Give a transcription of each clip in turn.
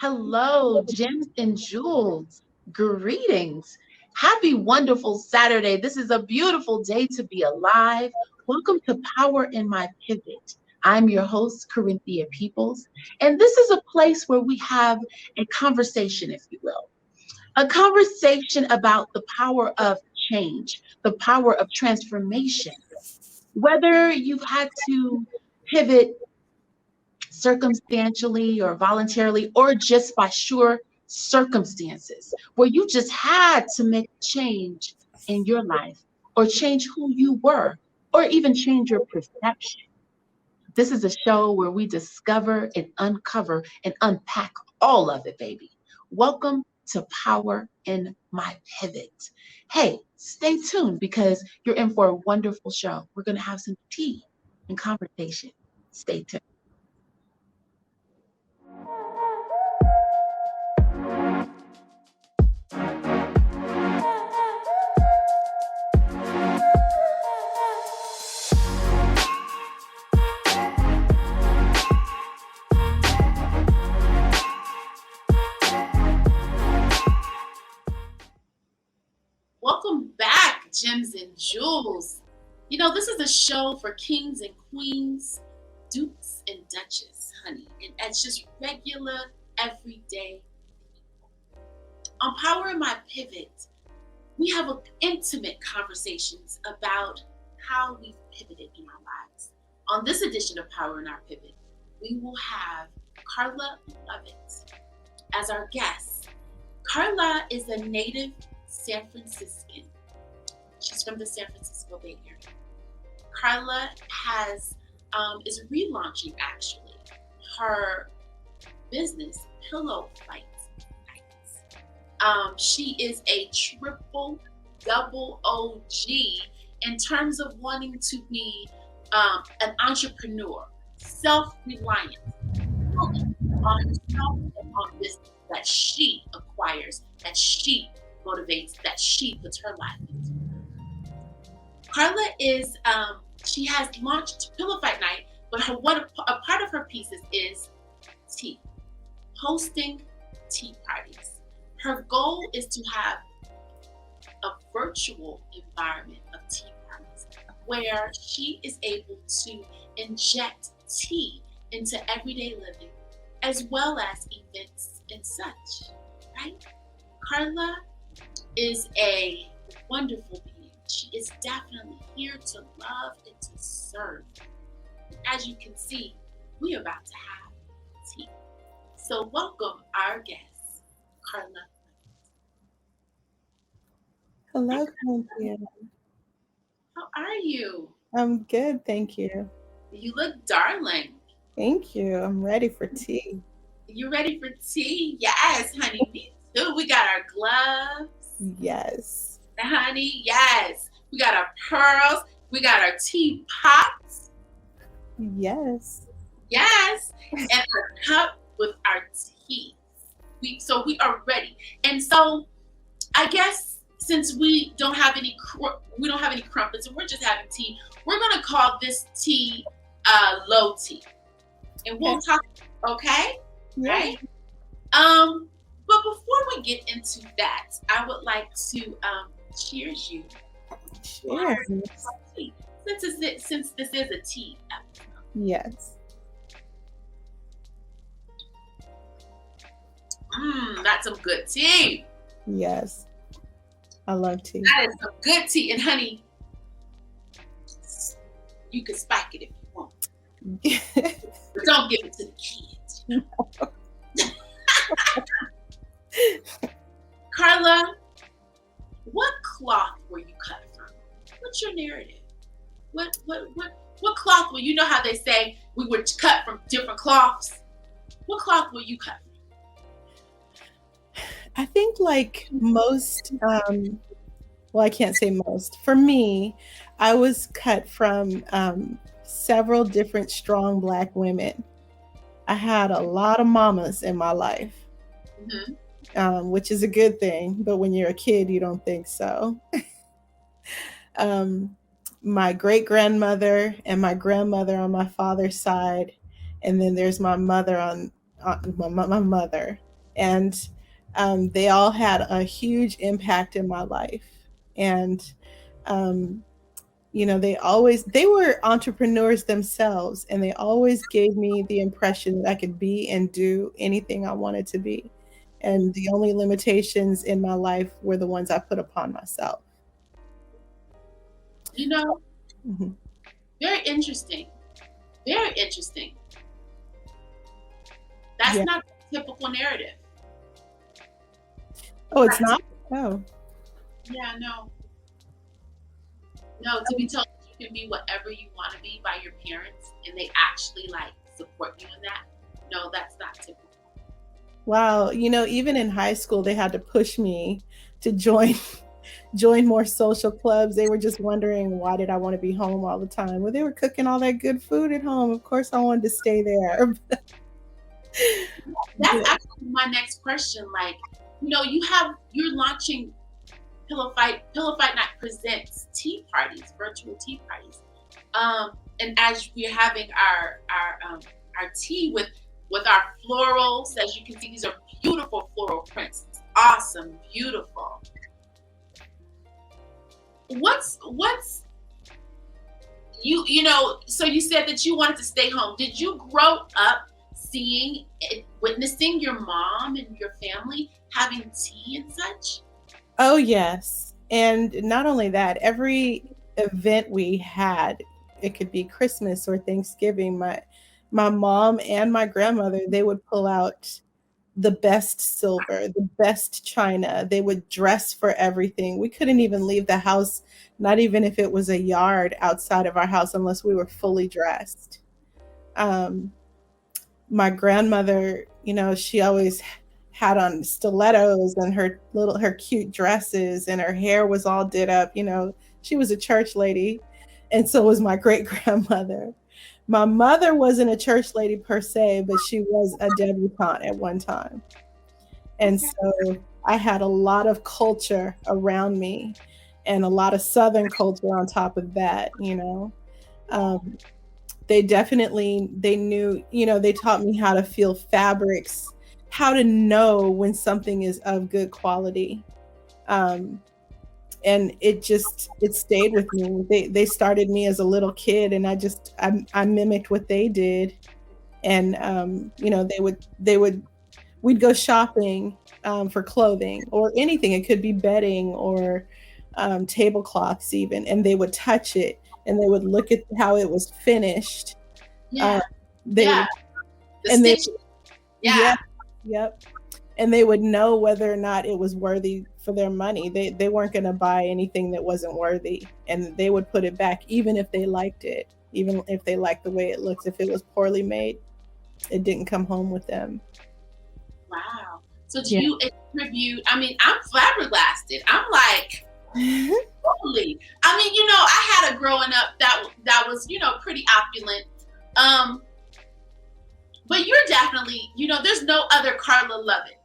Hello, gems and jewels. Greetings. Happy, wonderful Saturday. This is a beautiful day to be alive. Welcome to Power in My Pivot. I'm your host, Corinthia Peoples, and this is a place where we have a conversation, if you will, a conversation about the power of change, the power of transformation. Whether you've had to pivot circumstantially or voluntarily or just by sure circumstances where you just had to make a change in your life or change who you were or even change your perception. This is a show where we discover and uncover and unpack all of it, baby. Welcome to Power in My Pivot. Hey, stay tuned because you're in for a wonderful show. We're going to have some tea and conversation. Stay tuned. Welcome back, Gems and Jewels. This is a show for kings and queens, dukes and duchess, honey. And it's just regular, everyday people. On Power in My Pivot, we have intimate conversations about how we've pivoted in our lives. On this edition of Power in Our Pivot, we will have Carla Lovett as our guest. Carla is a native San Franciscan. She's from the San Francisco Bay Area. Carla is relaunching actually her business, Pillow Fight Nights. She is a triple double OG in terms of wanting to be an entrepreneur, self-reliant, focused on herself and on business that she acquires, that she motivates, that she puts her life into. Carla she has launched Pillow Fight Night, but a part of her pieces is tea, hosting tea parties. Her goal is to have a virtual environment of tea parties where she is able to inject tea into everyday living as well as events and such, right? Carla is a wonderful being. She is definitely here to love and to serve. As you can see, we are about to have tea. So welcome our guest, Carla. Hello, Corinthia. How are you? I'm good, thank you. You look darling. Thank you. I'm ready for tea. You ready for tea? Yes, honey, me too. We got our gloves. Yes. Honey, yes. We got our pearls. We got our tea pots. Yes. Yes. And our cup with our tea. So we are ready. And so I guess since we don't have any crumpets and we're just having tea, we're gonna call this tea low tea. And we'll talk, okay? Yeah. Right? But before we get into that, I would like to cheers you. Cheers. Since this is a tea episode. Yes. That's some good tea. Yes. I love tea. That is some good tea. And honey, you can spike it if you want. But don't give it to the kids. Carla, what cloth were you cut from? What's your narrative? What cloth were you? Know how they say we were cut from different cloths? What cloth were you cut from? I think like most, well, I can't say most. For me, I was cut from several different strong Black women. I had a lot of mamas in my life. Which is a good thing, but when you're a kid, you don't think so. My great grandmother and my grandmother on my father's side, and then there's my mother on my mother. And they all had a huge impact in my life. And um, they were entrepreneurs themselves, and they always gave me the impression that I could be and do anything I wanted to be. And the only limitations in my life were the ones I put upon myself. You know, Mhm. very interesting. Very interesting. That's Yeah. not the typical narrative. Oh, it's That's, not? Oh. yeah, no. No, to be told that you can be whatever you want to be by your parents and they actually like support you in that. No, that's not typical. Wow. Even in high school, they had to push me to join more social clubs. They were just wondering why did I want to be home all the time. Well, they were cooking all that good food at home. Of course, I wanted to stay there. That's actually my next question. Like, you're launching Pillow Fight Night presents tea parties, virtual tea parties. And as we're having our tea with our florals, as you can see, these are beautiful floral prints. Awesome, beautiful. What's so you said that you wanted to stay home. Did you grow up seeing it, witnessing your mom and your family having tea and such? Oh, yes. And not only that, every event we had, it could be Christmas or Thanksgiving, my mom and my grandmother, they would pull out the best silver, the best china. They would dress for everything. We couldn't even leave the house, not even if it was a yard outside of our house, unless we were fully dressed. Um, my grandmother, she always had on stilettos and her cute dresses, and her hair was all did up. She was a church lady, and so was my great grandmother. My mother wasn't a church lady per se, but she was a debutante at one time. And Okay. so I had a lot of culture around me, and a lot of Southern culture on top of that. Um, they knew, they taught me how to feel fabrics, how to know when something is of good quality. Um, and it stayed with me. They started me as a little kid, and I mimicked what they did. And they would we'd go shopping for clothing or anything. It could be bedding or tablecloths even, and they would touch it and they would look at how it was finished. Yeah, uh, they yeah. would The and they stitch. Yeah, Yeah. yep. And they would know whether or not it was worthy for their money. They weren't going to buy anything that wasn't worthy, and they would put it back even if they liked it, even if they liked the way it looks. If it was poorly made, it didn't come home with them. Wow. So do Yeah. you attribute? I mean, I'm flabbergasted. I'm like, holy. I mean, I had a growing up that was, pretty opulent. Um, but you're definitely, there's no other Carla Lovett,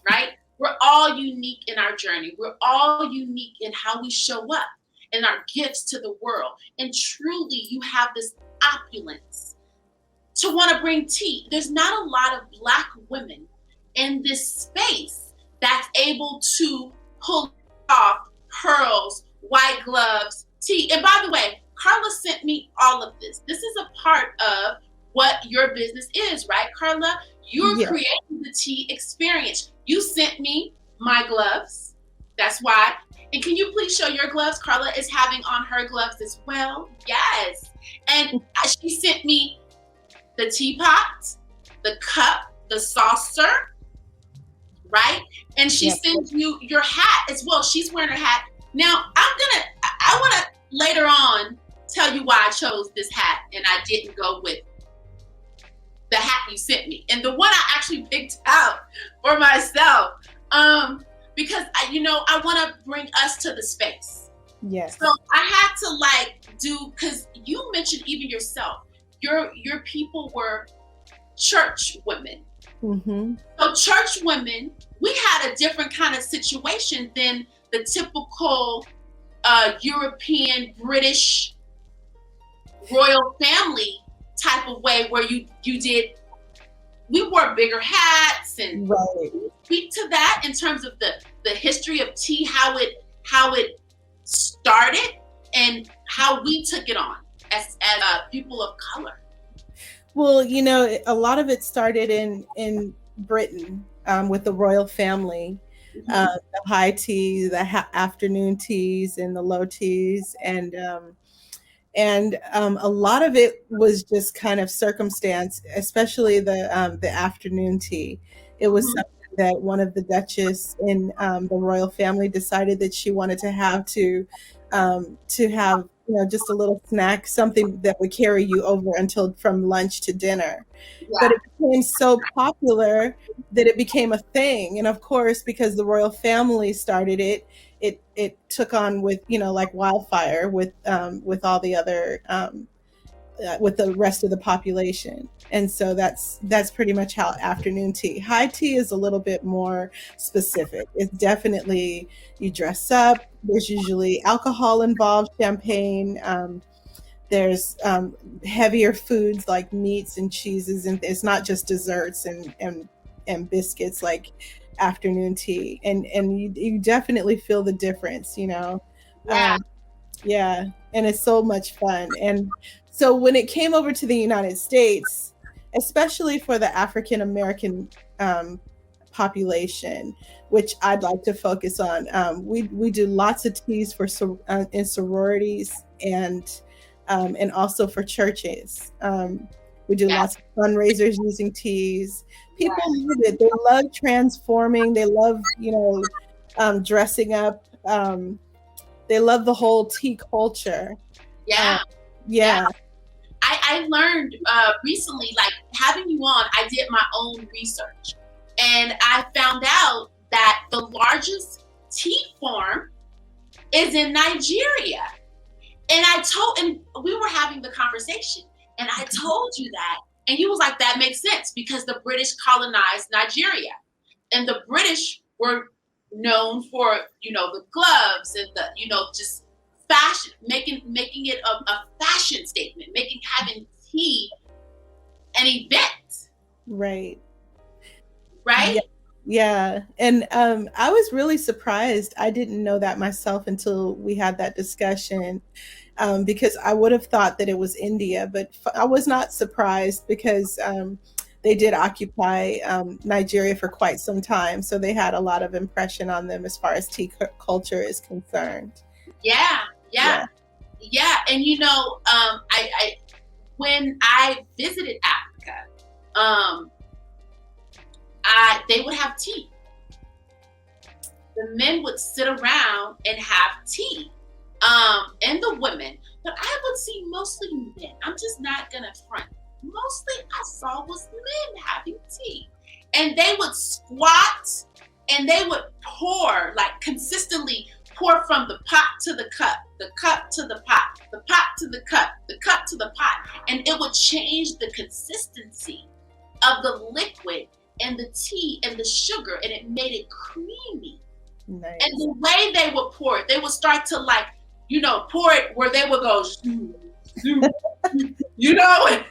right? We're all unique in our journey. We're all unique in how we show up and our gifts to the world. And truly, you have this opulence to want to bring tea. There's not a lot of Black women in this space that's able to pull off pearls, white gloves, tea. And by the way, Carla sent me all of this. This is a part of what your business is, right, Carla? You're Yeah. creating the tea experience. You sent me my gloves. That's why. And can you please show your gloves? Carla is having on her gloves as well. Yes. And she sent me the teapot, the cup, the saucer, right? And she Yep. sends you your hat as well. She's wearing her hat. Now, I want to later on tell you why I chose this hat and I didn't go with the hat you sent me. And the one I actually picked out for myself. Because I want to bring us to the space. Yes. So I had to because you mentioned even yourself, your people were church women. Mm-hmm. So church women, we had a different kind of situation than the typical European, British royal family type of way where you did we wore bigger hats, and Right. speak to that in terms of the history of tea, how it started and how we took it on as people of color. Well, you know, a lot of it started in Britain, with the royal family, Mm-hmm. the high tea, the afternoon teas, and the low teas, and a lot of it was just kind of circumstance, especially the afternoon tea. It was Mm-hmm. something that one of the duchess in the royal family decided that she wanted to have, you know, just a little snack, something that would carry you over until from lunch to dinner. But Yeah, it became so popular that it became a thing, and of course, because the royal family started it, it took on with, you know, like wildfire with all the other with the rest of the population. And so that's pretty much how afternoon tea. High tea is a little bit more specific. It's definitely, you dress up. There's usually alcohol involved, champagne. There's heavier foods like meats and cheeses, and it's not just desserts and biscuits like afternoon tea. And you definitely feel the difference, you know. yeah, Um, yeah, and it's so much fun. And so when it came over to the United States, especially for the African American um, population, which I'd like to focus on, we do lots of teas for in sororities and also for churches. We do yeah, lots of fundraisers using teas. People yeah, love it. They love transforming. They love, you know, dressing up. They love the whole tea culture. Um, yeah, yeah. yeah. I learned recently, like having you on, I did my own research, and I found out that the largest tea farm is in Nigeria. And we were having the conversation, and I told you that, and you was like, that makes sense because the British colonized Nigeria, and the British were known for, you know, the gloves and the, you know, just fashion, making it a fashion statement, making having tea an event, Right. right? Yeah. Yeah. And I was really surprised. I didn't know that myself until we had that discussion, because I would have thought that it was India, but I was not surprised because they did occupy Nigeria for quite some time. So they had a lot of impression on them as far as tea culture is concerned. Yeah, yeah, Yeah. yeah. And you know, I when I visited Africa, um, they would have tea. The men would sit around and have tea, and the women. But I would see mostly men. I'm just not gonna front. Mostly I saw was men having tea, and they would squat and they would pour, like consistently pour from the pot to the cup to the pot, the pot to the cup, the cup to the pot, and it would change the consistency of the liquid and the tea and the sugar, and it made it creamy. And Nice. the way they would pour it, they would start to, like, you know, pour it where they would go zoo, zoo, you know, and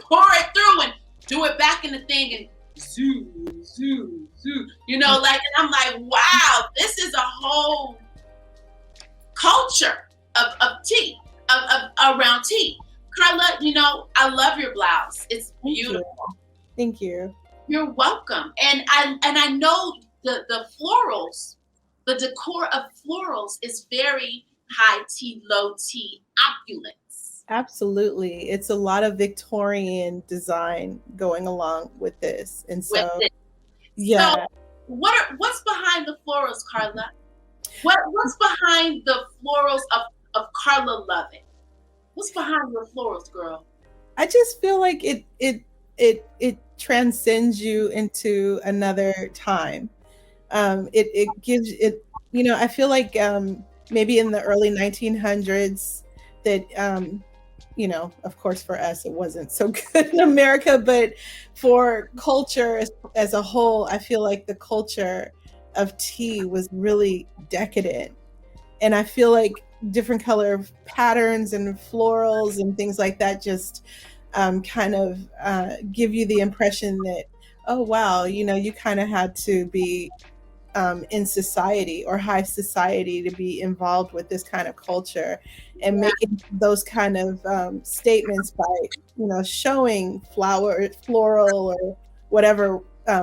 pour it through and do it back in the thing and zoo, zoo, zoo, you know, like, and I'm like, wow, this is a whole culture of tea, around tea. Carla, you know, I love your blouse. It's Thank you. beautiful. Thank you. You're welcome. And I know the florals, the decor of florals is very high tea, low tea, opulence Absolutely. It's a lot of Victorian design going along with this. And with so, it. So yeah, what's behind the florals, Carla? What's behind the florals of Carla Lovett? What's behind your florals, girl? I just feel like it transcends you into another time. It gives it, you know, I feel like maybe in the early 1900s that you know, of course for us it wasn't so good in America, but for culture as a whole, I feel like the culture of tea was really decadent. And I feel like different color patterns and florals and things like that just kind of give you the impression that, oh wow, you kind of had to be in society or high society to be involved with this kind of culture, and Yeah. making those kind of statements by showing floral or whatever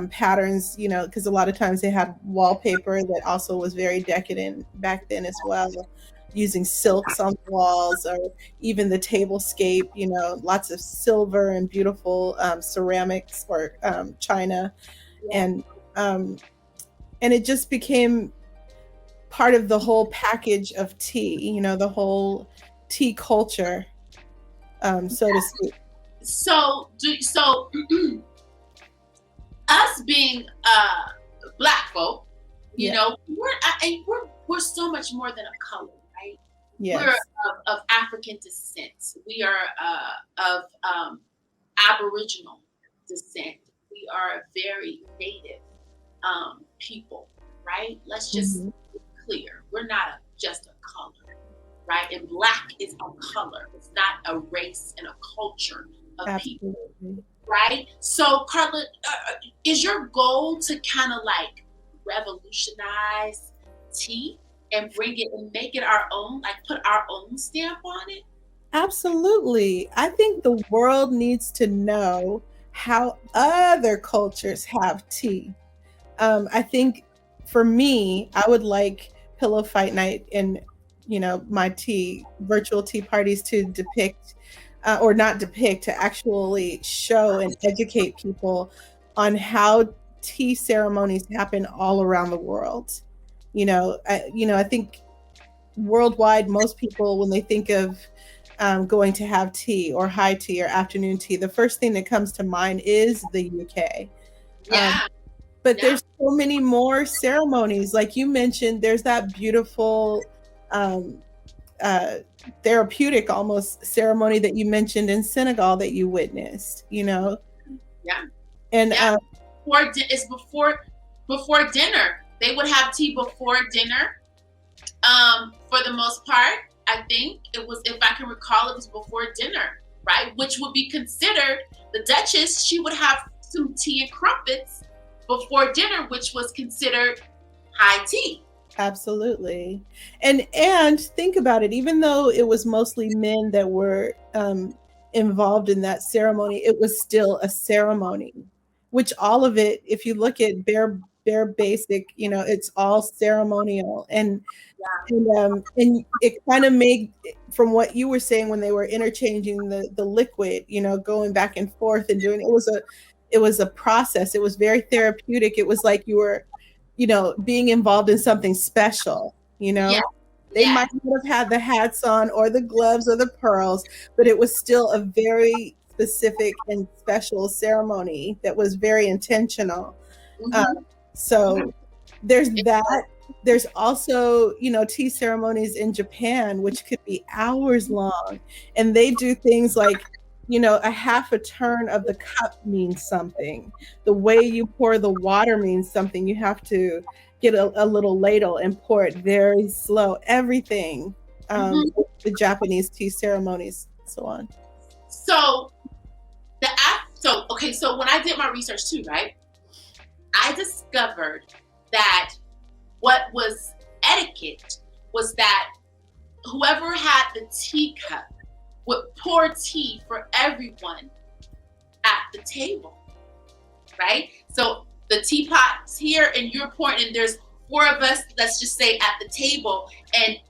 patterns, because a lot of times they had wallpaper that also was very decadent back then as well, using silks on the walls, or even the tablescape, lots of silver and beautiful ceramics or china, Yeah. and um, and it just became part of the whole package of tea, the whole tea culture, so to speak. So us being black folk, Yeah. we're so much more than a color, right? We're Yes. of African descent. We are of Aboriginal descent. We are a very native people, right? Let's just Hmm. be clear. We're not just a color, right? And black is a color. It's not a race and a culture of people, Absolutely. right? So, Carla, is your goal to kind of like revolutionize tea and bring it and make it our own, like put our own stamp on it? Absolutely. I think the world needs to know how other cultures have tea. I think for me, I would like Pillow Fight Night and my tea virtual tea parties to depict, or not depict, to actually show and educate people on how tea ceremonies happen all around the world. I think worldwide, most people, when they think of going to have tea or high tea or afternoon tea, the first thing that comes to mind is the UK. Um, Yeah, but yeah, there's so many more ceremonies. Like you mentioned, there's that beautiful um, uh, therapeutic almost ceremony that you mentioned in Senegal that you witnessed, yeah, and yeah. It's before dinner. They would have tea before dinner. For the most part, I think it was, if I can recall, it was before dinner, right? Which would be considered the Duchess. She would have some tea and crumpets before dinner, which was considered high tea. absolutely. And think about it, even though it was mostly men that were involved in that ceremony, it was still a ceremony, which all of it, if you look at bare basic, it's all ceremonial. And it kind of made, from what you were saying, when they were interchanging the liquid, going back and forth and doing, it was a process. It was very therapeutic. It was like you were, being involved in something special. Yeah, They yeah. might not have had the hats on or the gloves or the pearls, but it was still a very specific and special ceremony that was very intentional. uh, Mm-hmm. so there's that. There's also, tea ceremonies in Japan, which could be hours long. And they do things like, a half a turn of the cup means something. The way you pour the water means something. You have to get a little ladle and pour it very slow. Everything, Mm-hmm. the Japanese tea ceremonies, so on. So so when I did my research too, right, I discovered that what was etiquette was that whoever had the teacup would pour tea for everyone at the table, right? So the teapot's here and you're pouring, and there's four of us, let's just say, at the table. And if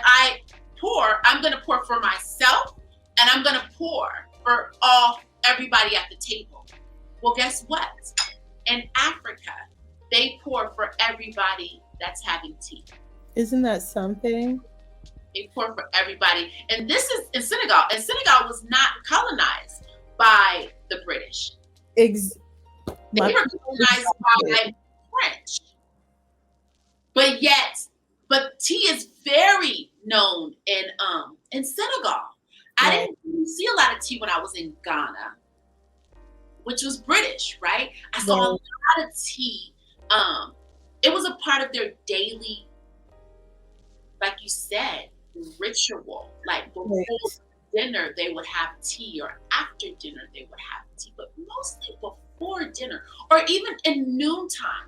I pour, I'm going to pour for myself and I'm going to pour for everybody at the table. Well, guess what? In Africa, they pour for everybody that's having tea. Isn't that something? They pour for everybody. And this is in Senegal. And Senegal was not colonized by the British. Ex- They my, were colonized by French. But tea is very known in Senegal. I right. didn't really see a lot of tea when I was in Ghana, which was British, right? I saw a Right. lot of tea. It was a part of their daily, like you said, ritual, like before Right. dinner they would have tea, or after dinner they would have tea, but mostly before dinner, or even in noontime,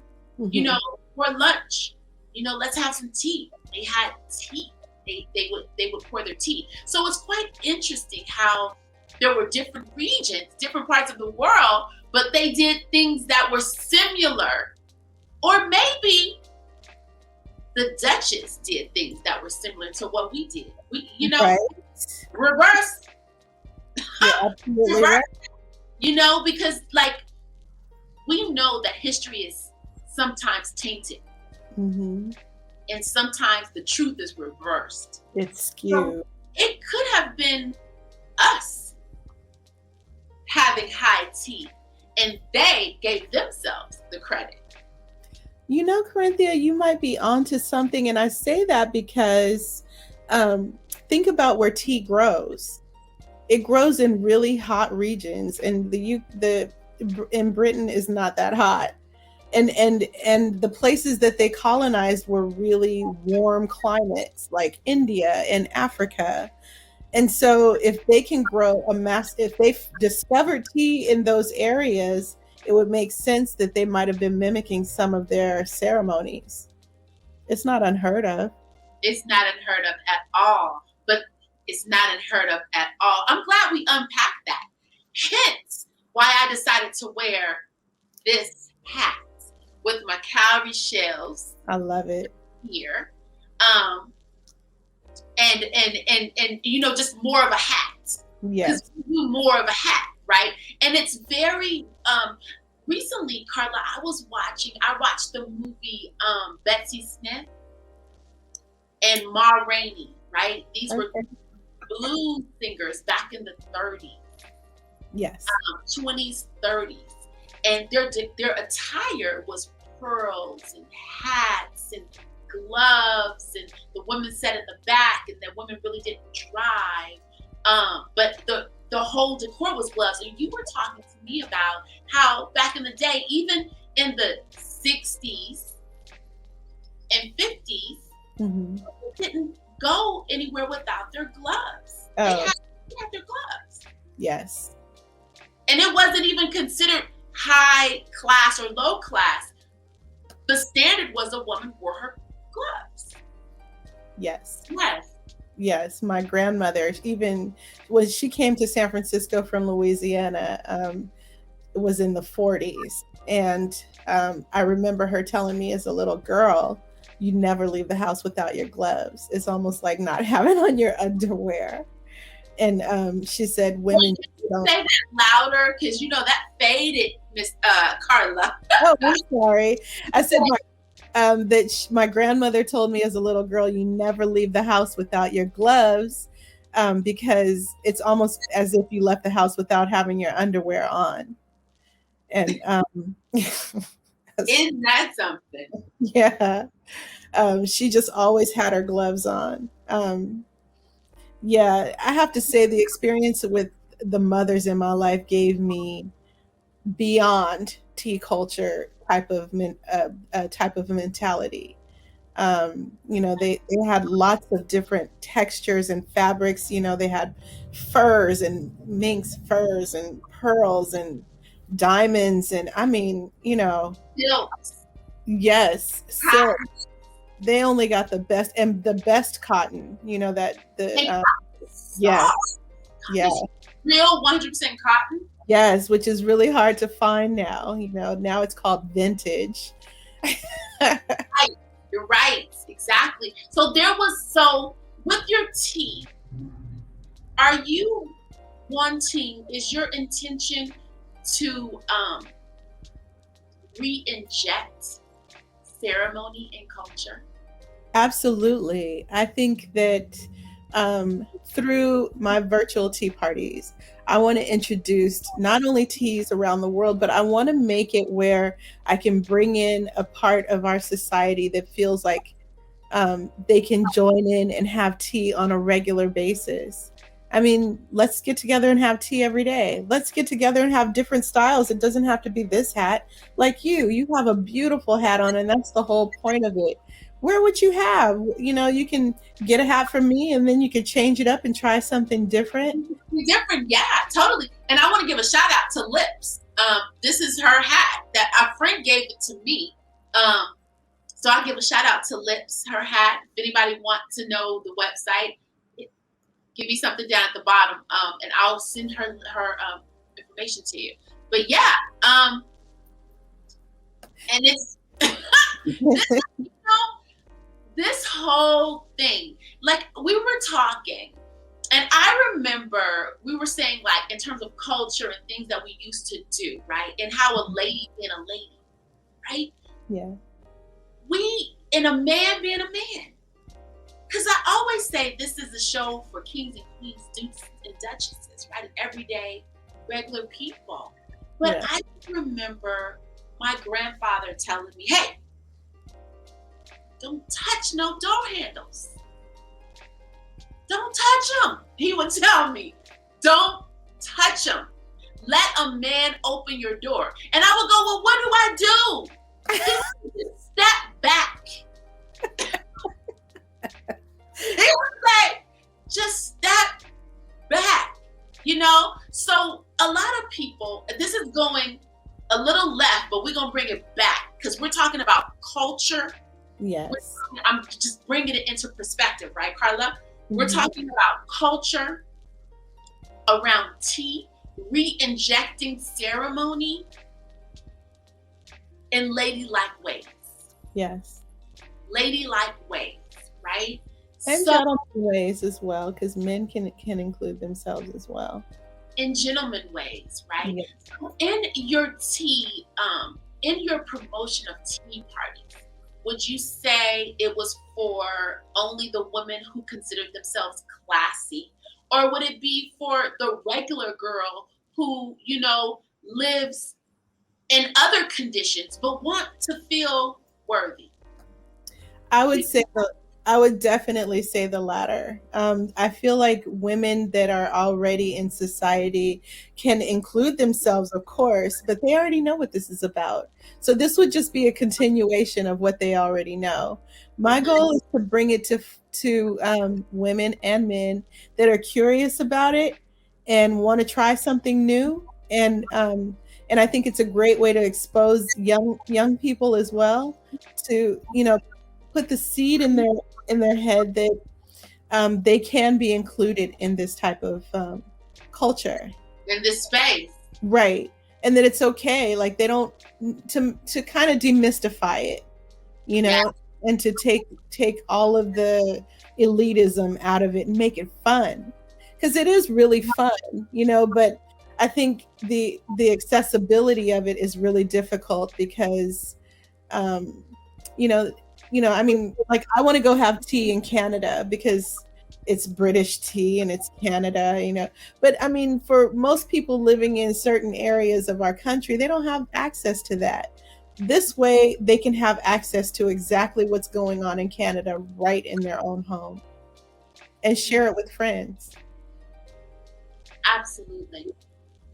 you know, for lunch. You know, let's have some tea. They had tea. They would pour their tea. So it's quite interesting how there were different regions, different parts of the world, but they did things that were similar. Or maybe the Duchess did things that were similar to what we did. We, you know, Right. reverse. You're absolutely reverse. right. You know, because like we know that history is sometimes tainted, Mm-hmm. and sometimes the truth is reversed. It's skewed. So it could have been us having high tea, and they gave themselves the credit. You know, Corinthia, you might be onto something, and I say that because think about where tea grows. It grows in really hot regions, and in Britain is not that hot. And the places that they colonized were really warm climates, like India and Africa. And so if they can grow if they've discovered tea in those areas, it would make sense that they might have been mimicking some of their ceremonies. It's not unheard of. It's not unheard of at all, but it's not unheard of at all. I'm glad we unpacked that. Hence why I decided to wear this hat with my cowrie shells. I love it. Here. And you know, just more of a hat. Yes. Do more of a hat, right? And it's very recently, Carla, I watched the movie Betsy Smith and Ma Rainey, right? These were blues singers back in the 30s. Yes. 20s, 30s. And their attire was pearls and hats and gloves, and the women sat in the back, and the women really didn't drive. But the whole decor was gloves. And you were talking to me about how back in the day, even in the 60s and 50s, Mm-hmm. they didn't go anywhere without their gloves. Oh. They had their gloves. Yes. And it wasn't even considered high class or low class. The standard was a woman wore her gloves. Yes. Yes. Yes. My grandmother, even when she came to San Francisco from Louisiana, it was in the 40s. And I remember her telling me as a little girl, you never leave the house without your gloves. It's almost like not having on your underwear. And she said women don't. Say that louder, because you know that faded, Miss Carla. Oh, I'm sorry. I said my grandmother told me as a little girl, you never leave the house without your gloves, because it's almost as if you left the house without having your underwear on. And isn't that something? Yeah. She just always had her gloves on. Yeah, I have to say the experience with the mothers in my life gave me beyond tea culture type of mentality. You know, they had lots of different textures and fabrics. You know, they had furs and minx furs and pearls and diamonds, and I mean, you know, Silks. yes, silk. They only got the best, and the best cotton. You know that yeah, yeah, real 100% cotton. Yes, which is really hard to find now. You know, now it's called vintage. Right. You're right. Exactly. So with your tea, are you is your intention to re-inject ceremony and culture? Absolutely. I think that through my virtual tea parties, I want to introduce not only teas around the world, but I want to make it where I can bring in a part of our society that feels like they can join in and have tea on a regular basis. I mean, let's get together and have tea every day. Let's get together and have different styles. It doesn't have to be this hat. Like you have a beautiful hat on, and that's the whole point of it. wear what you have. You know, you can get a hat from me and then you could change it up and try something different. Different, yeah, totally. And I want to give a shout out to Lips. This is her hat that a friend gave it to me. So I give a shout out to Lips, her hat. If anybody wants to know the website, give me something down at the bottom, and I'll send her information to you. But yeah, and it's this whole thing. Like we were talking, and I remember we were saying, like, in terms of culture and things that we used to do, right? And how a lady being a lady, right? Yeah. And a man being a man. Because I always say this is a show for kings and queens, dukes and duchesses, right? Everyday, regular people. But yeah. I remember my grandfather telling me, hey, don't touch no door handles. Don't touch them. He would tell me, don't touch them. Let a man open your door. And I would go, well, what do I do? Step back. He would say, just step back, you know? So a lot of people, this is going a little left, but we're going to bring it back because we're talking about culture. Yes. I'm just bringing it into perspective, right, Carla? We're talking about culture around tea, re-injecting ceremony in ladylike ways. Yes. Ladylike ways, right? And gentleman ways as well, because men can include themselves as well. In gentleman ways, right? Yes. So in your tea, in your promotion of tea parties, would you say it was for only the women who considered themselves classy? Or would it be for the regular girl who, you know, lives in other conditions but want to feel worthy? I would definitely say the latter. I feel like women that are already in society can include themselves, of course, but they already know what this is about. So this would just be a continuation of what they already know. My goal is to bring it to women and men that are curious about it and want to try something new. And I think it's a great way to expose young people as well to, you know, put the seed in their head that they can be included in this type of culture, in this space, right? And that it's okay, like they don't to kind of demystify it, you know, yeah. And to take all of the elitism out of it and make it fun, because it is really fun, you know. But I think the accessibility of it is really difficult because you know, I mean, like I want to go have tea in Canada because it's British tea and it's Canada, you know. But I mean, for most people living in certain areas of our country, they don't have access to that. This way, they can have access to exactly what's going on in Canada right in their own home and share it with friends. Absolutely.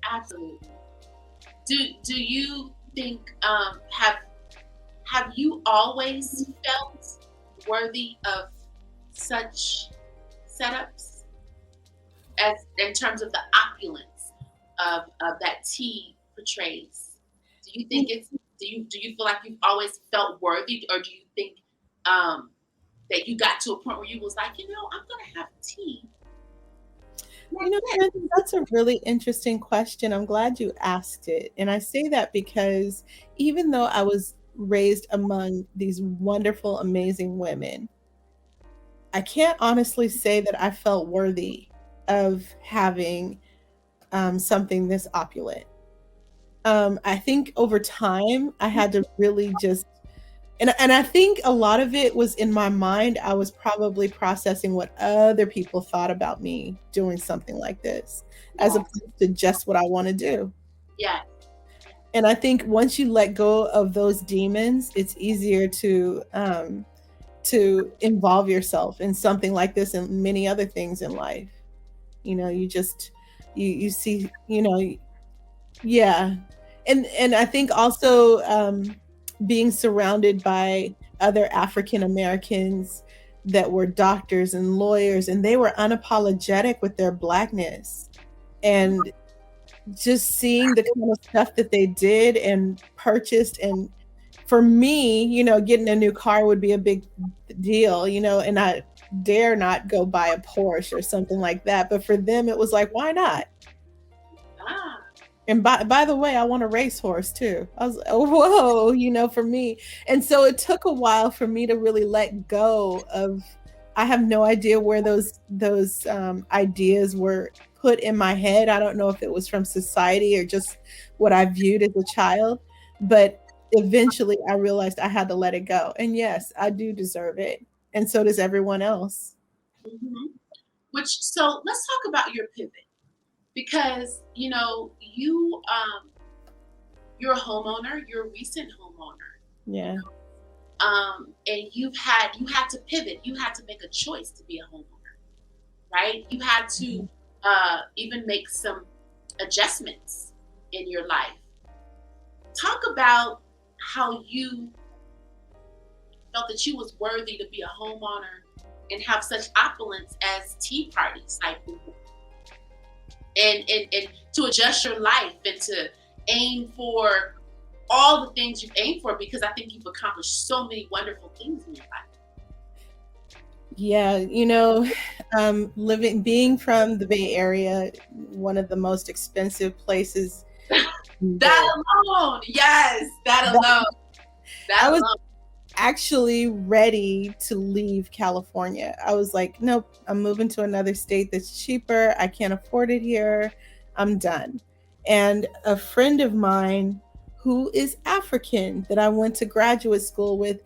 Absolutely. Do you think, have you always felt worthy of such setups, as in terms of the opulence of that tea portrays? Do you think do you feel like you've always felt worthy, or do you think that you got to a point where you was like, you know, I'm gonna have tea? You know, that's a really interesting question. I'm glad you asked it. And I say that because even though I was raised among these wonderful, amazing women, I can't honestly say that I felt worthy of having something this opulent. I think over time I had to really just, and I think a lot of it was in my mind. I was probably processing what other people thought about me doing something like this, as opposed to just what I want to do. Yeah. And I think once you let go of those demons, it's easier to involve yourself in something like this and many other things in life. You know, you just you see, you know, yeah. And I think also being surrounded by other African Americans that were doctors and lawyers, and they were unapologetic with their blackness. And just seeing the kind of stuff that they did and purchased, and for me, getting a new car would be a big deal, and I dare not go buy a Porsche or something like that. But for them, it was like, why not? Ah. And by the way, I want a racehorse too. I was like, oh, whoa, for me. And so it took a while for me to really let go of. I have no idea where those ideas were put in my head. I don't know if it was from society or just what I viewed as a child. But eventually, I realized I had to let it go. And yes, I do deserve it, and so does everyone else. Mm-hmm. So let's talk about your pivot, because you're a homeowner, you're a recent homeowner. Yeah. And you had to pivot, you had to make a choice to be a homeowner, right? You had to even make some adjustments in your life. Talk about how you felt that you was worthy to be a homeowner and have such opulence as tea parties, like, and to adjust your life and to aim for all the things you've aimed for, because I think you've accomplished so many wonderful things in your life. Yeah, being from the Bay Area, one of the most expensive places. That alone, yes, that alone. I was actually ready to leave California. I was like, nope, I'm moving to another state that's cheaper. I can't afford it here. I'm done. And a friend of mine who is African that I went to graduate school with,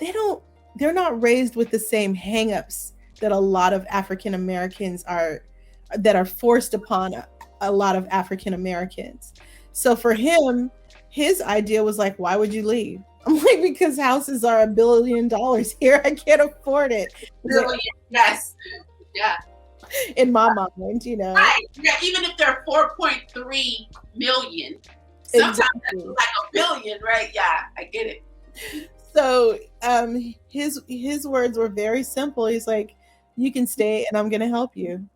they're not raised with the same hangups that a lot of African Americans that are forced upon a lot of African Americans. So for him, his idea was like, why would you leave? I'm like, because houses are $1 billion here. I can't afford it. Billion, yes. Yeah. In my mind, Right. Yeah, even if they're 4.3 million. Sometimes exactly. That's like $1 billion, right? Yeah, I get it. So his words were very simple. He's like, you can stay and I'm gonna help you.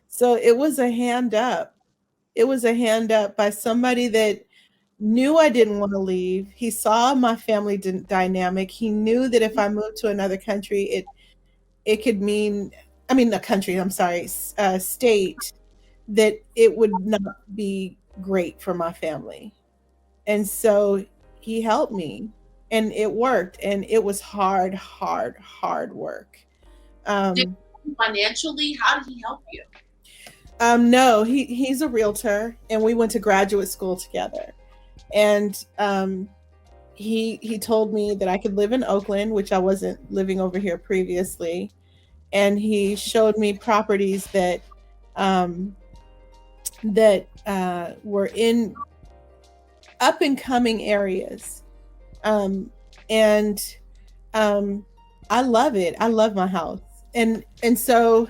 So it was a hand up. It was a hand up by somebody that knew I didn't want to leave. He saw my family dynamic. He knew that if I moved to another country, it could mean, a country, I'm sorry, state, that it would not be great for my family. And so he helped me, and it worked, and it was hard work. Financially, how did he help you? No, he's a realtor, and we went to graduate school together. And he told me that I could live in Oakland, which I wasn't living over here previously. And he showed me properties that were in up and coming areas. And I love it. I love my house. And so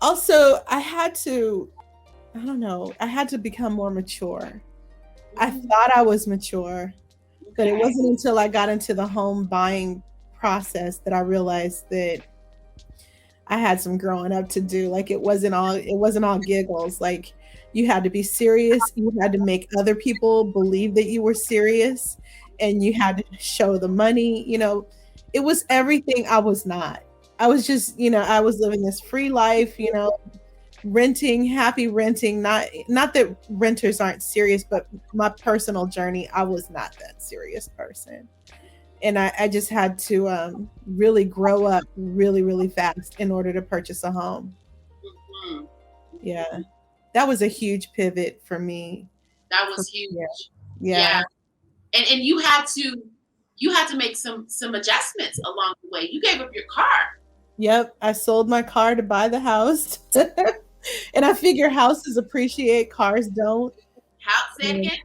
also I had to become more mature. I thought I was mature, but it wasn't until I got into the home buying process that I realized that I had some growing up to do. Like it wasn't all giggles. Like you had to be serious. You had to make other people believe that you were serious, and you had to show the money. It was everything I was not. I was just, I was living this free life, renting, happy renting. Not that renters aren't serious, but my personal journey, I was not that serious person. And I just had to really grow up really, really fast in order to purchase a home. Mm-hmm. Yeah. That was a huge pivot for me. That was huge. Yeah. And you had to make some adjustments along the way. You gave up your car. Yep. I sold my car to buy the house. And I figure houses appreciate, cars don't. Say it again?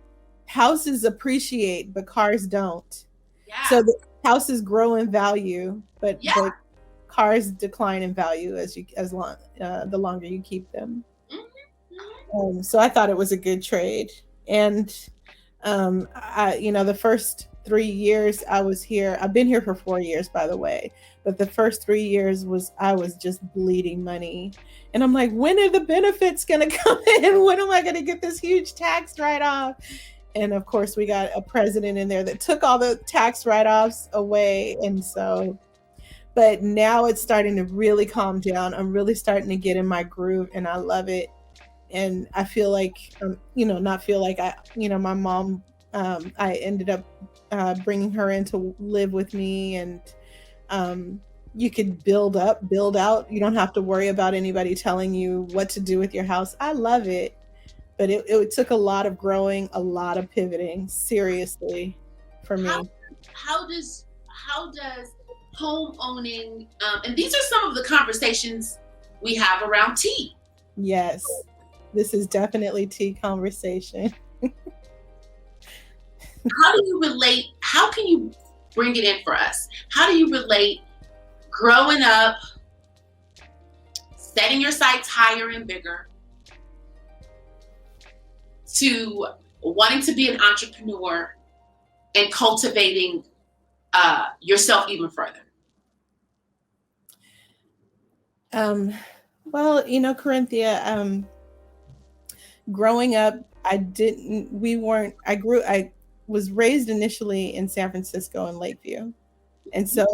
Houses appreciate, but cars don't. Yeah. So the houses grow in value, but cars decline in value the longer you keep them. Mm-hmm. So I thought it was a good trade. And The first 3 years I was here, I've been here for 4 years, by the way, but the first 3 years I was just bleeding money. And I'm like, when are the benefits going to come in? When am I going to get this huge tax write off? And of course, we got a president in there that took all the tax write offs away. And so, but now it's starting to really calm down. I'm really starting to get in my groove and I love it. And I feel like, not feel like my mom, I ended up bringing her in to live with me. And you could build up, build out. You don't have to worry about anybody telling you what to do with your house. I love it. But it took a lot of growing, a lot of pivoting, seriously, for me. How does home owning, and these are some of the conversations we have around tea. Yes, this is definitely tea conversation. How do you relate? How can you bring it in for us? How do you relate growing up, setting your sights higher and bigger, to wanting to be an entrepreneur and cultivating yourself even further? Well, Corinthia, growing up, I was raised initially in San Francisco and Lakeview. And so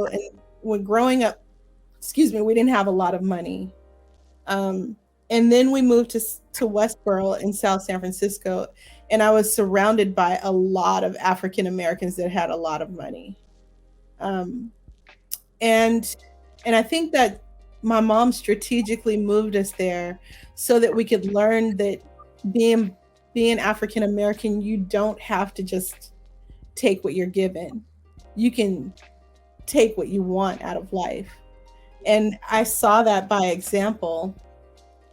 when growing up, we didn't have a lot of money. And then we moved to Westboro in South San Francisco, and I was surrounded by a lot of African Americans that had a lot of money. And I think that my mom strategically moved us there so that we could learn that being African American, you don't have to just take what you're given. You can take what you want out of life. And I saw that by example.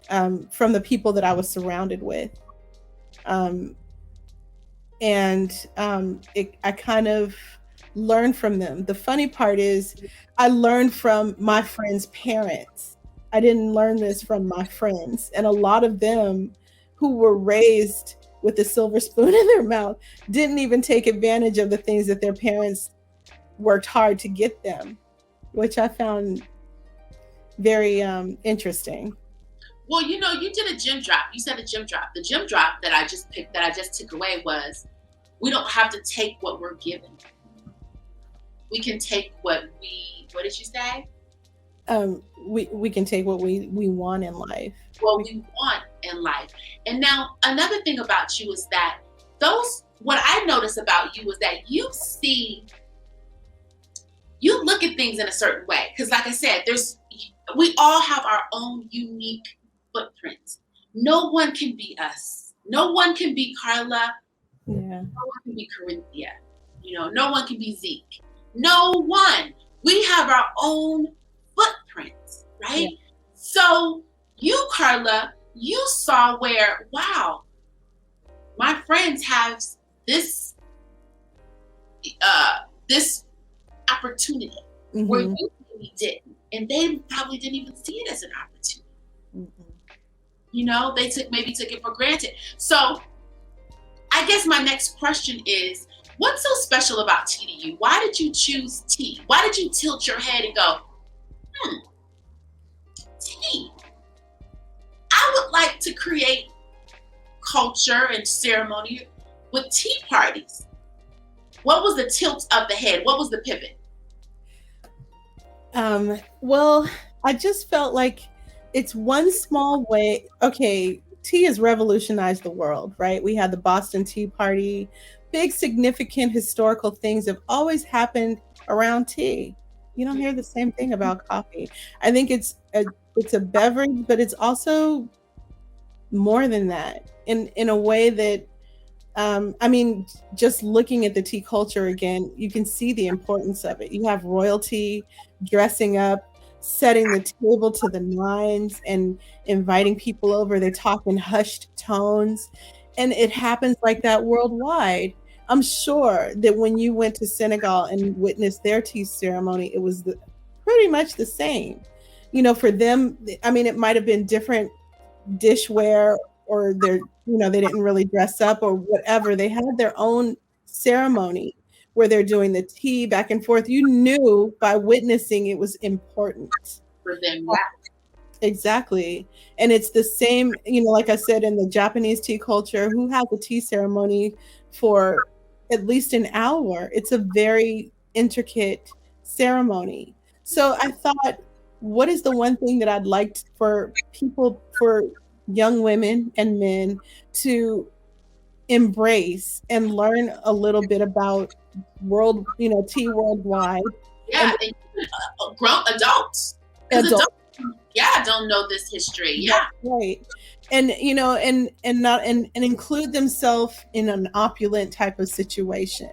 From the people that I was surrounded with. I kind of learned from them. The funny part is I learned from my friends' parents. I didn't learn this from my friends. And a lot of them who were raised with a silver spoon in their mouth didn't even take advantage of the things that their parents worked hard to get them, which I found very interesting. Well, you did a gem drop. You said a gem drop. The gem drop that I just took away was, we don't have to take what we're given. We can take what did you say? We can take what we want in life. What we want in life. And now another thing about you is that what I notice about you is that you look at things in a certain way. Because like I said, we all have our own unique footprint. No one can be us. No one can be Carla. Yeah. No one can be Corinthia. No one can be Zeke. No one. We have our own footprints, right? Yeah. So you, Carla, you saw where, wow, my friends have this opportunity where you really didn't. And they probably didn't even see it as an opportunity. They took it for granted. So I guess my next question is, what's so special about tea to you? Why did you choose tea? Why did you tilt your head and go, tea? I would like to create culture and ceremony with tea parties. What was the tilt of the head? What was the pivot? Well, I just felt like it's one small way. Okay, tea has revolutionized the world, right? We had the Boston Tea Party. Big, significant historical things have always happened around tea. You don't hear the same thing about coffee. I think it's a beverage, but it's also more than that in a way that, just looking at the tea culture again, you can see the importance of it. You have royalty dressing up, setting the table to the nines and inviting people over. They talk in hushed tones, and it happens like that worldwide. I'm sure that when you went to Senegal and witnessed their tea ceremony, it was pretty much the same. For them, it might have been different dishware or they're, they didn't really dress up or whatever. They had their own ceremony where they're doing the tea back and forth. You knew by witnessing it was important. For them, yeah. Exactly. And it's the same, like I said, in the Japanese tea culture, who has a tea ceremony for at least an hour. It's a very intricate ceremony. So I thought, what is the one thing that I'd like for people, for young women and men to embrace and learn a little bit about tea worldwide? Yeah, and grown adults. Adults, yeah, don't know this history. Yeah, right. And and include themselves in an opulent type of situation,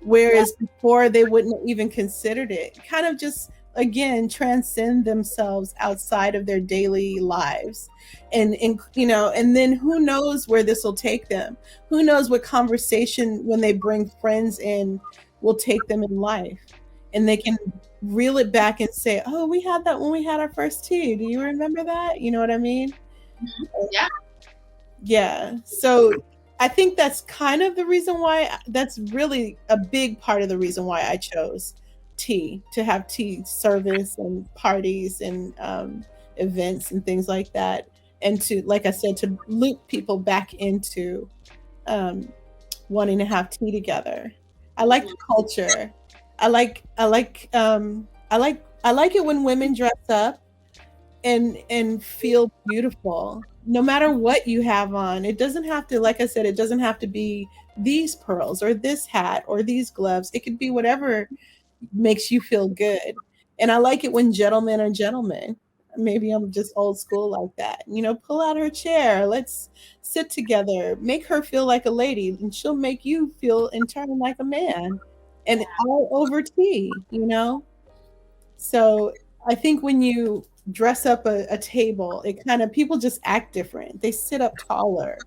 whereas before they wouldn't have even considered it. Kind of just, again, transcend themselves outside of their daily lives. And then who knows where this will take them? Who knows what conversation, when they bring friends in, will take them in life, and they can reel it back and say, oh, we had that when we had our first tea. Do you remember that? You know what I mean? Yeah. Yeah. So I think that's kind of the reason why, that's really a big part of the reason why I chose tea, to have tea service and parties and events and things like that. And to, like I said, to loop people back into wanting to have tea together. I like the culture. I like it when women dress up and feel beautiful, no matter what you have on. It doesn't have to, like I said, it doesn't have to be these pearls or this hat or these gloves. It could be whatever makes you feel good. And I like it when gentlemen are gentlemen. Maybe I'm just old school like that. Pull out her chair. Let's sit together. Make her feel like a lady, and she'll make you feel in turn like a man. And all over tea, So I think when you dress up a table, it kind of, people just act different. They sit up taller.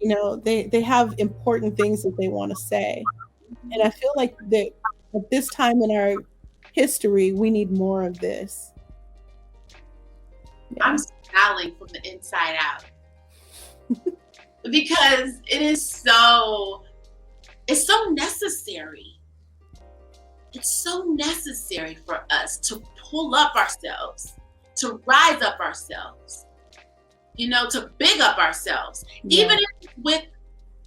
They have important things that they want to say. And I feel like that at this time in our history, we need more of this. Yeah. I'm smiling from the inside out because it's so necessary. It's so necessary for us to pull up ourselves, to rise up ourselves, to big up ourselves, even if it's with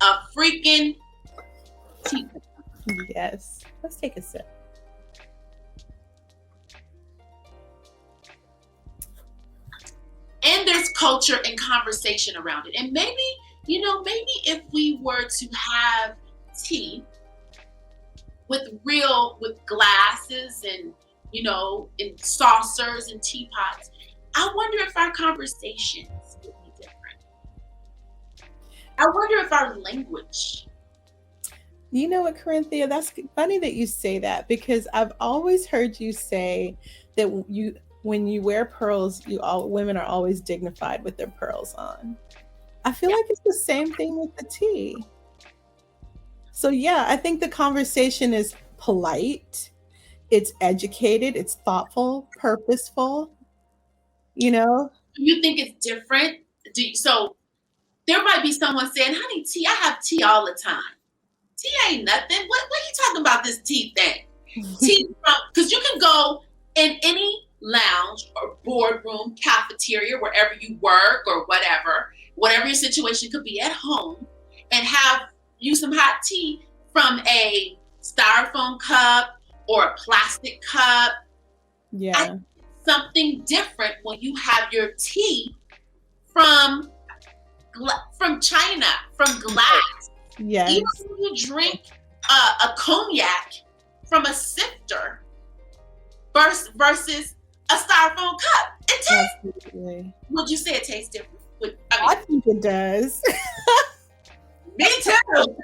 a freaking tea. Yes. Let's take a sip. And there's culture and conversation around it. And maybe if we were to have tea with glasses and, in saucers and teapots, I wonder if our conversations would be different. I wonder if our language. You know what, Corinthia? That's funny that you say that, because I've always heard you say that when you wear pearls, women are always dignified with their pearls on. I feel like it's the same thing with the tea. So yeah, I think the conversation is polite, it's educated, it's thoughtful, purposeful. You think it's different? So there might be someone saying, honey, tea, I have tea all the time. Tea ain't nothing. What are you talking about, this tea thing? Tea, because you can go in any lounge or boardroom, cafeteria, wherever you work or whatever your situation could be at home, and have you some hot tea from a styrofoam cup or a plastic cup. Yeah. Something different when you have your tea from China, from glass. Yes. Even when you drink a cognac from a sifter versus a styrofoam cup, it tastes. Absolutely. Would you say it tastes different? I think it does. Me too.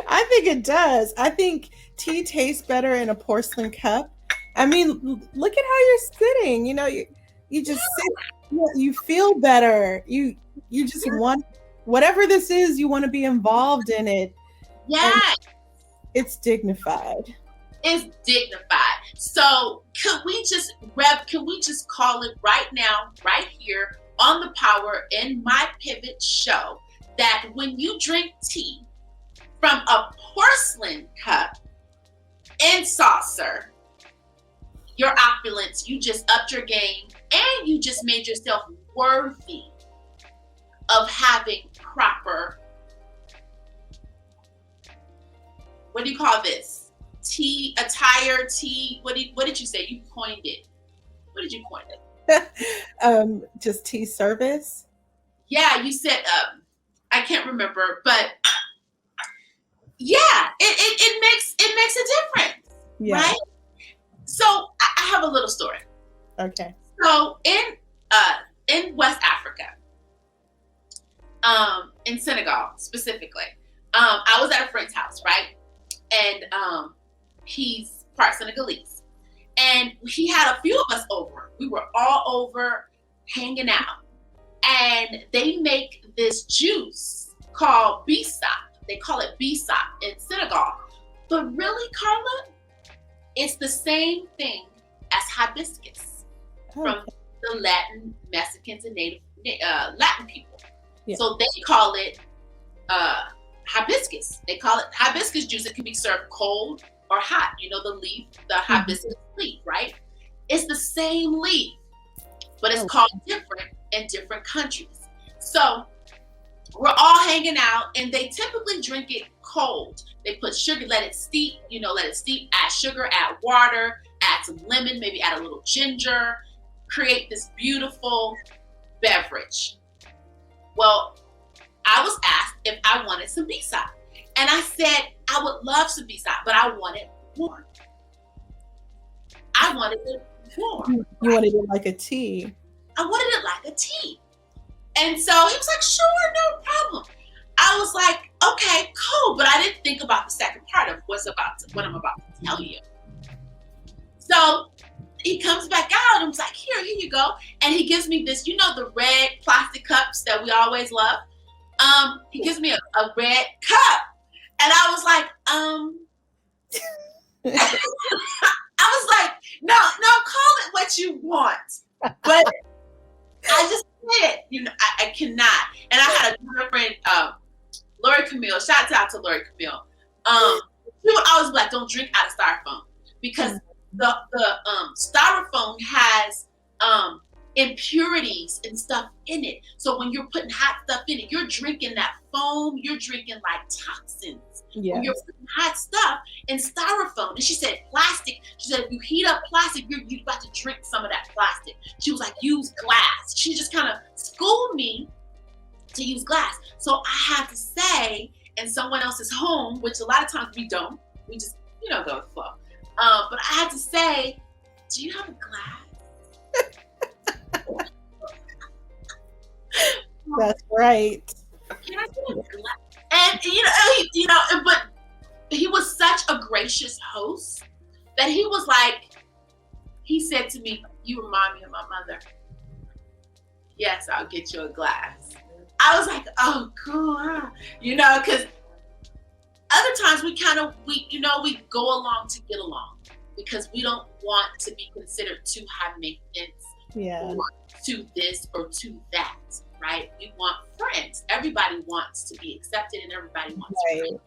I think it does. I think tea tastes better in a porcelain cup. I mean, look at how you're sitting. You just sit. You feel better. You just want, whatever this is, you want to be involved in it. Yeah. It's dignified. It's dignified. So can we just call it right now, right here on the Power in My Pivot show, that when you drink tea from a porcelain cup and saucer, your opulence, you just upped your game, and you just made yourself worthy of having proper, what do you call this? Tea attire, tea. What did you say? You coined it. What did you coin it? Just tea service. Yeah, you said I can't remember, but yeah, it makes a difference, Yeah. right? So I have a little story. Okay. So in West Africa, in Senegal specifically, I was at a friend's house, right? And he's part Senegalese, and he had a few of us over. We were all over hanging out, and they make this juice called bissap. They call it bissap in Senegal, but really, Carla, it's the same thing as hibiscus from the Latin Mexicans and native Latin people. Yeah. So they call it hibiscus. They call it hibiscus juice. It can be served cold or hot. You know, the leaf, the hibiscus leaf, right? It's the same leaf, but it's called different in different countries. So we're all hanging out, and they typically drink it cold. They put sugar, let it steep, add sugar, add water, add some lemon, maybe add a little ginger, create this beautiful beverage. Well, I was asked if I wanted some bissap, and I said I would love some bissap, but I want it warm. I wanted it warm. You wanted it like a tea. I wanted it like a tea. And so he was like, sure, no problem. I was like, okay, cool. But I didn't think about the second part of what I'm about to tell you. So he comes back out and was like, here you go. And he gives me this, the red plastic cups that we always love. He gives me a red cup. And I was like, I was like, no, call it what you want. But I just said, I cannot. And I had a friend, Lori Camille. Shout out to Lori Camille. She would always be like, don't drink out of styrofoam, because the styrofoam has impurities and stuff in it. So when you're putting hot stuff in it, you're drinking that foam. You're drinking like toxins. Yes. When you're putting hot stuff in styrofoam. And she said plastic. She said if you heat up plastic, you're about to drink some of that plastic. She was like, use glass. She just kind of schooled me to use glass. So I had to say, in someone else's home, which a lot of times we don't. We just, go with the flow. But I had to say, do you have a glass? That's right. Can I get a glass? And but he was such a gracious host that he was like, he said to me, you remind me of my mother. Yes, I'll get you a glass. I was like, oh, cool. Because other times we go along to get along, because we don't want to be considered too high maintenance, or to this or to that, right? We want friends. Everybody wants to be accepted, and everybody wants friends.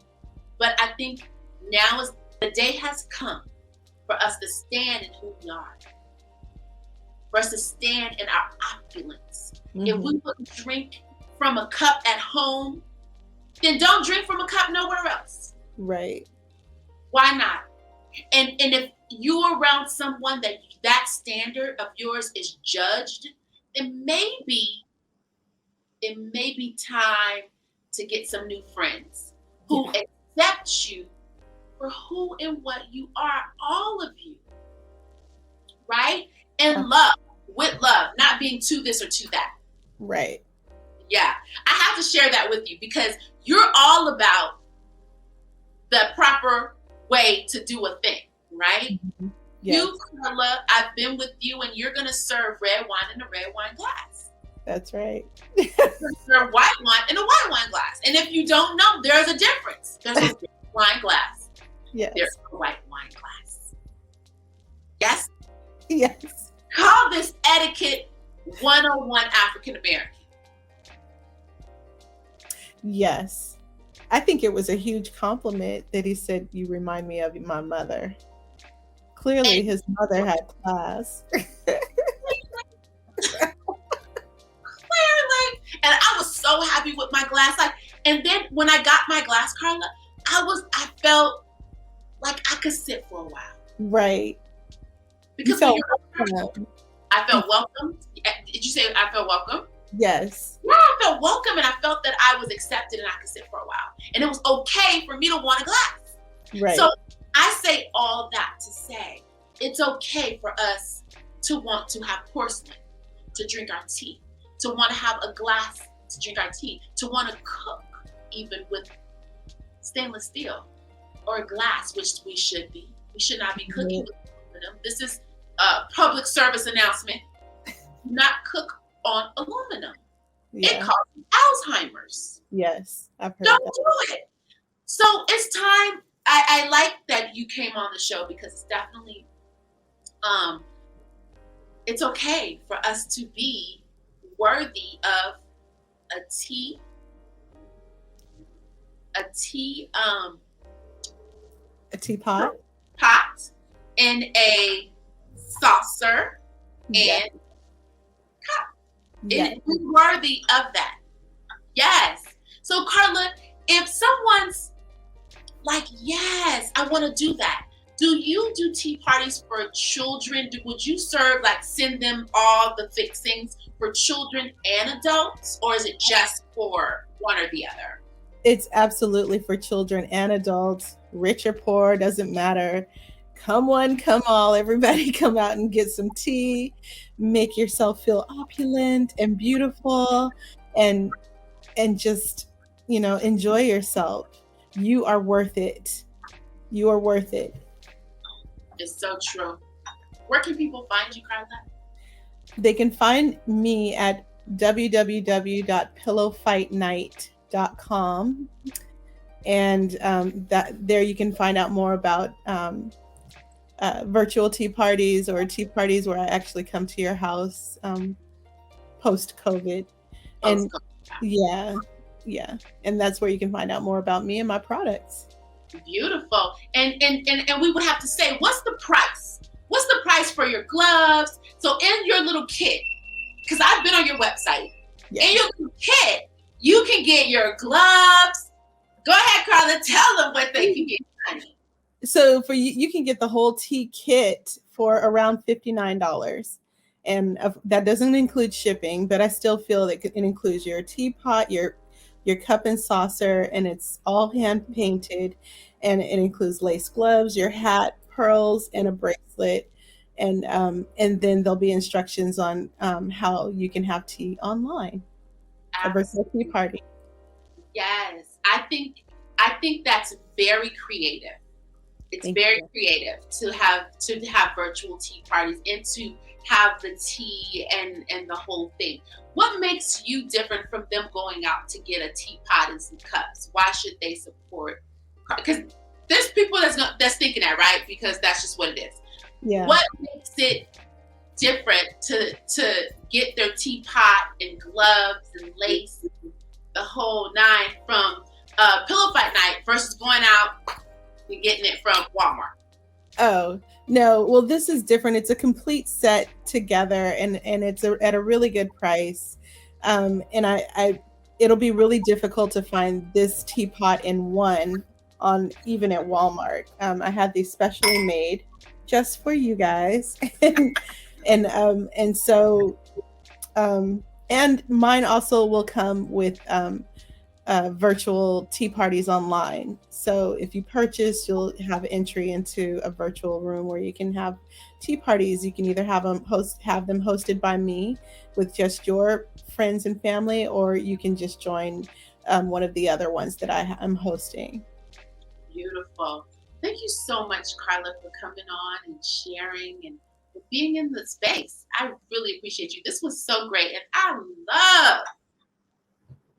But I think now the day has come for us to stand in who we are, for us to stand in our opulence. Mm-hmm. If we wouldn't drink from a cup at home, then don't drink from a cup nowhere else. Right. Why not? And if you're around someone that standard of yours is judged, then maybe it may be time to get some new friends who accept you for who and what you are, all of you. Right? And love, with love, not being to this or to that. Right. Yeah. I have to share that with you, because you're all about the proper way to do a thing, right? Mm-hmm. Yes. You, Carla, I've been with you, and you're going to serve red wine in a red wine glass. That's right. Serve white wine in a white wine glass. And if you don't know, there's a difference. There's a wine glass. Yes. There's a white wine glass. Yes? Yes. Call this etiquette 101 African American. Yes. I think it was a huge compliment that he said, "You remind me of my mother." Clearly, And his mother had class. clearly, and I was so happy with my glass. Like, and then when I got my glass, Carla, I felt like I could sit for a while. Right. You Because when felt you're welcome. I felt welcome. Did you say I felt welcome? Yes. Yeah, I felt welcome, and I felt that I was accepted and I could sit for a while. And it was okay for me to want a glass. Right. So I say all that to say it's okay for us to want to have porcelain, to drink our tea, to want to have a glass to drink our tea, to want to cook even with stainless steel or a glass, which we should be. We should not be cooking with aluminum. This is a public service announcement. Do not cook on aluminum. Yeah. It causes Alzheimer's. Yes. I've heard Don't that. do it. So it's time. I like that you came on the show because it's definitely it's okay for us to be worthy of a tea teapot pot and a saucer yes. and cup. Yes. We're worthy of that. Yes. So Carla, if someone's like, yes, I want to do that. Do you do tea parties for children? Would you send them all the fixings for children and adults? Or is it just for one or the other? It's absolutely for children and adults, rich or poor, doesn't matter. Come one, come all, everybody come out and get some tea, make yourself feel opulent and beautiful and just, enjoy yourself. You are worth it. You are worth it. It's so true. Where can people find you, Carla? They can find me at www.pillowfightnight.com. And that there you can find out more about virtual tea parties or tea parties where I actually come to your house post-COVID. And yeah. And that's where you can find out more about me and my products. Beautiful. And we would have to say, what's the price? What's the price for your gloves? So in your little kit, because I've been on your website, in your little kit, you can get your gloves. Go ahead, Carla, tell them what they can get. So for you can get the whole tea kit for around $59. And that doesn't include shipping, but I still feel that it includes your teapot, your cup and saucer, and it's all hand painted, and it includes lace gloves, your hat, pearls, and a bracelet, and then there'll be instructions on how you can have tea online, a virtual tea party. Yes, I think that's very creative. It's very creative to have virtual tea parties and to have the tea and the whole thing. What makes you different from them going out to get a teapot and some cups? Why should they support? Because there's people that's thinking that, right? Because that's just what it is. Yeah. What makes it different to get their teapot and gloves and lace, the whole nine, from Pillow Fight Night versus going out and getting it from Walmart? Oh, no. Well, this is different. It's a complete set together, and it's at a really good price. And it'll be really difficult to find this teapot in one even at Walmart. I had these specially made just for you guys, and so and mine also will come with virtual tea parties online. So if you purchase, you'll have entry into a virtual room where you can have tea parties. You can either have them hosted by me with just your friends and family, or you can just join one of the other ones that I am hosting. Beautiful. Thank you so much, Carla, for coming on and sharing and for being in the space. I really appreciate you. This was so great, and I love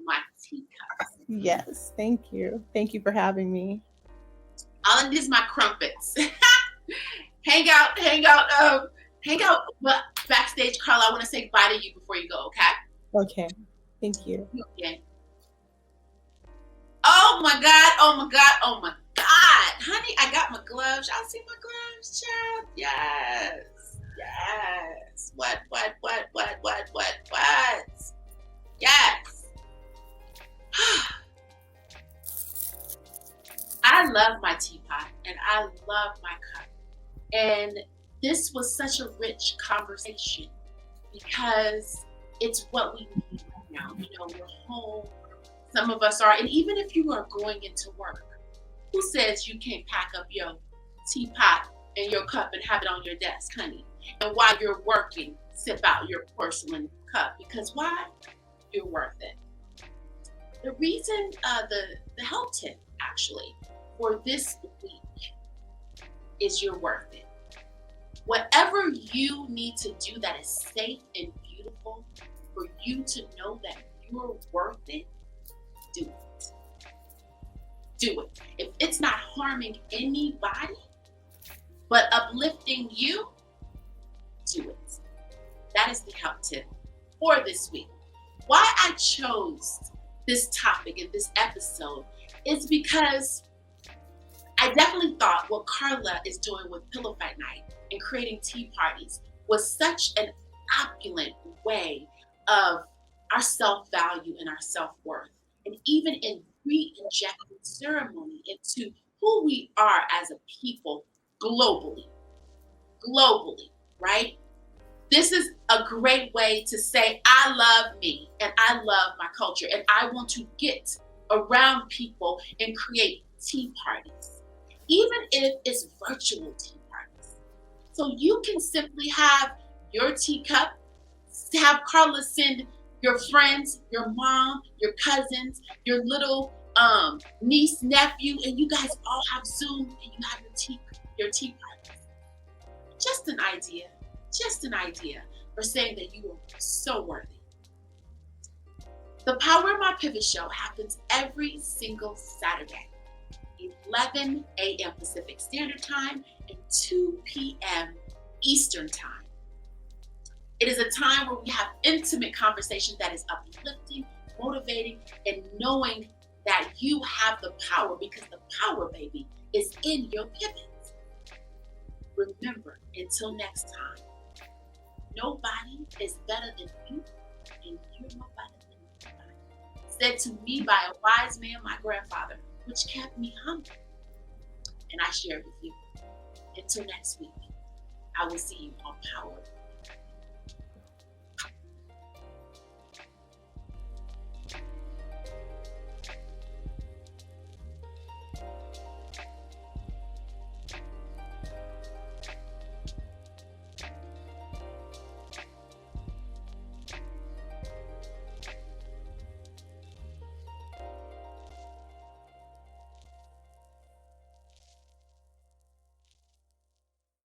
my teacups. Yes, thank you. Thank you for having me. All I need is my crumpets. hang out, hang out. But backstage, Carla, I want to say bye to you before you go, okay? Okay. Thank you. Okay. Oh my God, oh my God, oh my God. Honey, I got my gloves. Y'all see my gloves, child? Yes. Yes. What? Yes. I love my teapot and I love my cup. And this was such a rich conversation because it's what we need right now. You know, we're home. Some of us are, and even if you are going into work, who says you can't pack up your teapot and your cup and have it on your desk, honey? And while you're working, sip out your porcelain cup because why? You're worth it. The reason, the help tip actually for this week is you're worth it. Whatever you need to do that is safe and beautiful for you to know that you're worth it, do it. Do it. If it's not harming anybody but uplifting you, do it. That is the help tip for this week. Why I chose this topic in this episode is because I definitely thought what Carla is doing with Pillow Fight Night and creating tea parties was such an opulent way of our self-value and our self-worth. And even in re-injecting ceremony into who we are as a people globally, right? This is a great way to say, I love me and I love my culture and I want to get around people and create tea parties, even if it's virtual tea parties. So you can simply have your teacup, have Carla send your friends, your mom, your cousins, your little niece, nephew, and you guys all have Zoom and you have your tea parties. Just an idea for saying that you are so worthy. The Power of My Pivot Show happens every single Saturday, 11 a.m. Pacific Standard Time and 2 p.m. Eastern Time. It is a time where we have intimate conversation that is uplifting, motivating, and knowing that you have the power because the power, baby, is in your pivot. Remember, until next time, nobody is better than you, and you're no better than nobody. Said to me by a wise man, my grandfather, which kept me humble. And I share with you. Until next week, I will see you on Power